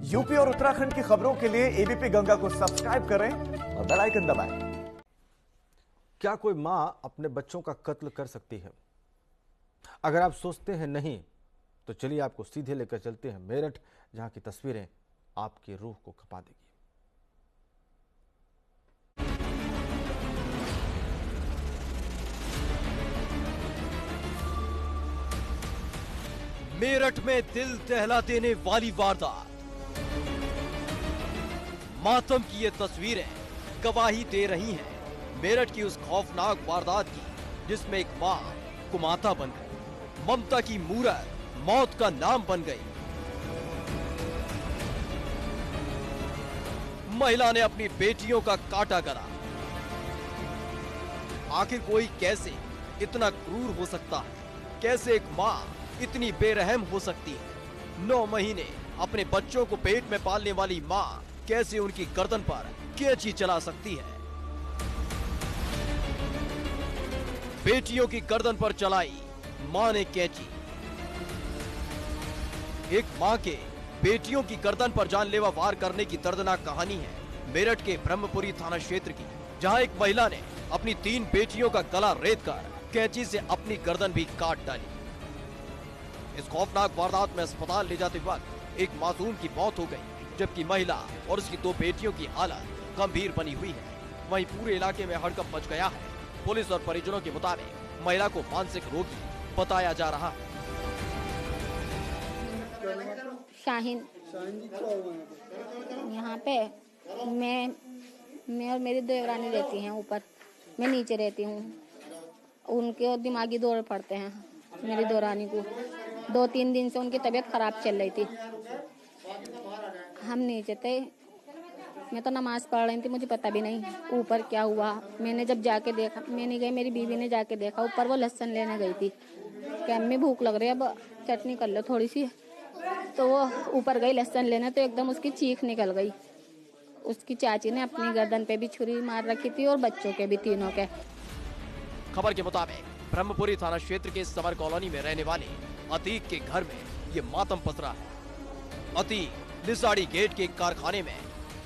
UP और उत्तराखंड की खबरों के लिए एबीपी गंगा को सब्सक्राइब करें और बेल आइकन दबाएं। क्या कोई मां अपने बच्चों का कत्ल कर सकती है? अगर आप सोचते हैं नहीं, तो चलिए आपको सीधे लेकर चलते हैं मेरठ, जहां की तस्वीरें आपकी रूह को खपा देगी। मेरठ में दिल दहला देने वाली वारदात। मातम की ये तस्वीरें गवाही दे रही हैं मेरठ की उस खौफनाक वारदात की, जिसमें एक मां कुमाता बन गई, ममता की मूरत मौत का नाम बन गई। महिला ने अपनी बेटियों का काटा गला। आखिर कोई कैसे इतना क्रूर हो सकता है? कैसे एक मां इतनी बेरहम हो सकती है? 9 महीने अपने बच्चों को पेट में पालने वाली मां कैसे उनकी गर्दन पर कैंची चला सकती है? बेटियों की गर्दन पर चलाई मां ने कैंची। एक मां के बेटियों की गर्दन पर जानलेवा वार करने की दर्दनाक कहानी है मेरठ के ब्रह्मपुरी थाना क्षेत्र की, जहां एक महिला ने अपनी 3 बेटियों का गला रेतकर कैंची से अपनी गर्दन भी काट डाली। इस खौफनाक वारदात में अस्पताल ले जाते वक्त एक मासूम की मौत हो गई, जबकि महिला और उसकी 2 बेटियों की हालत गंभीर बनी हुई है। वहीं पूरे इलाके में हड़कंप मच गया है। पुलिस और परिजनों के मुताबिक महिला को मानसिक रोगी बताया जा रहा है। शाहीन यहाँ पे मैं और मेरी देवरानी रहती हैं ऊपर, मैं नीचे रहती हूँ। उनके दिमागी दौरे पड़ते हैं मेरी देवरानी को। 2-3 दिन से उनकी तबीयत खराब चल रही थी। हम नीचे थे, मैं तो नमाज पढ़ रही थी, मुझे पता भी नहीं ऊपर क्या हुआ। मैंने जब जाके देखा, मैं नहीं गई, मेरी बीवी ने जाके देखा ऊपर, वो लहसुन लेने गई थी कि अम्मी भूख लग रही है, अब चटनी कर लो थोड़ी सी। तो वो ऊपर गई लहसुन लेने, तो एकदम उसकी चीख निकल गई। उसकी चाची ने अपनी गर्दन पे भी छुरी मार रखी थी और बच्चों के भी, तीनों के। खबर के मुताबिक ब्रह्मपुरी थाना क्षेत्र के समर कॉलोनी में रहने वाले अतीक के घर में ये मातम पसरा है। अतीक लिसाड़ी गेट के एक कारखाने में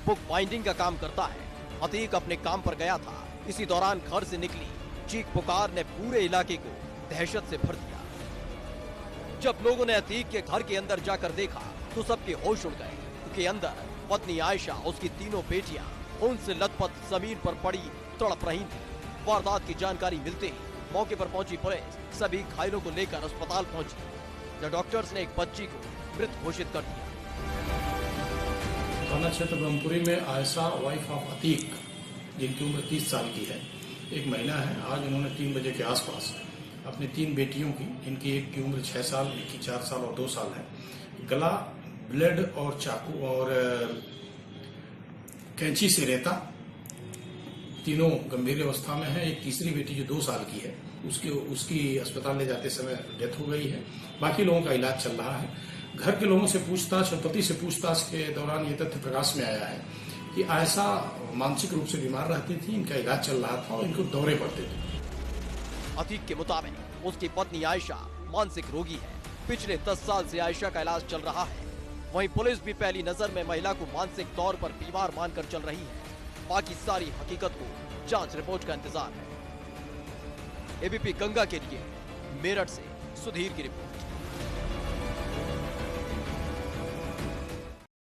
बुक बाइंडिंग का काम करता है। अतीक अपने काम पर गया था। इसी दौरान घर से निकली चीख पुकार ने पूरे इलाके को दहशत से भर दिया। जब लोगों ने अतीक के घर के अंदर जाकर देखा तो सबके होश उड़ गए, क्योंकि अंदर पत्नी आयशा, उसकी 3 बेटियां खून से लथपथ जमीन पर पड़ी तड़प रही थी। वारदात की जानकारी मिलते ही मौके पर पहुंची पुलिस सभी घायलों को लेकर अस्पताल पहुंची, जहां डॉक्टर्स ने एक बच्ची को मृत घोषित कर दिया। थाना क्षेत्र ब्रह्मपुरी में आयशा वाइफ ऑफ अतीक, जिनकी उम्र 30 साल की है, एक महिला है। आज उन्होंने 3 बजे के आसपास अपनी 3 बेटियों की, इनकी एक की उम्र 6 साल, एक की 4 साल और 2 साल है, गला ब्लेड और चाकू और कैंची से रेता। तीनों गंभीर अवस्था में है। एक तीसरी बेटी जो 2 साल की है, उसकी अस्पताल ले जाते समय डेथ हो गई है। बाकी लोगों का इलाज चल रहा है। घर के लोगों से पूछताछ और पति से पूछताछ के दौरान ये तथ्य प्रकाश में आया है कि आयशा मानसिक रूप से बीमार रहती थी, इनका इलाज चल रहा था और इनको दौरे पड़ते थे। अतीक के मुताबिक उसकी पत्नी आयशा मानसिक रोगी है। पिछले 10 साल से आयशा का इलाज चल रहा है। वहीं पुलिस भी पहली नजर में महिला को मानसिक तौर पर बीमार मानकर चल रही है। बाकी सारी हकीकत को जांच रिपोर्ट का इंतजार है। एबीपी गंगा के लिए मेरठ से सुधीर की रिपोर्ट।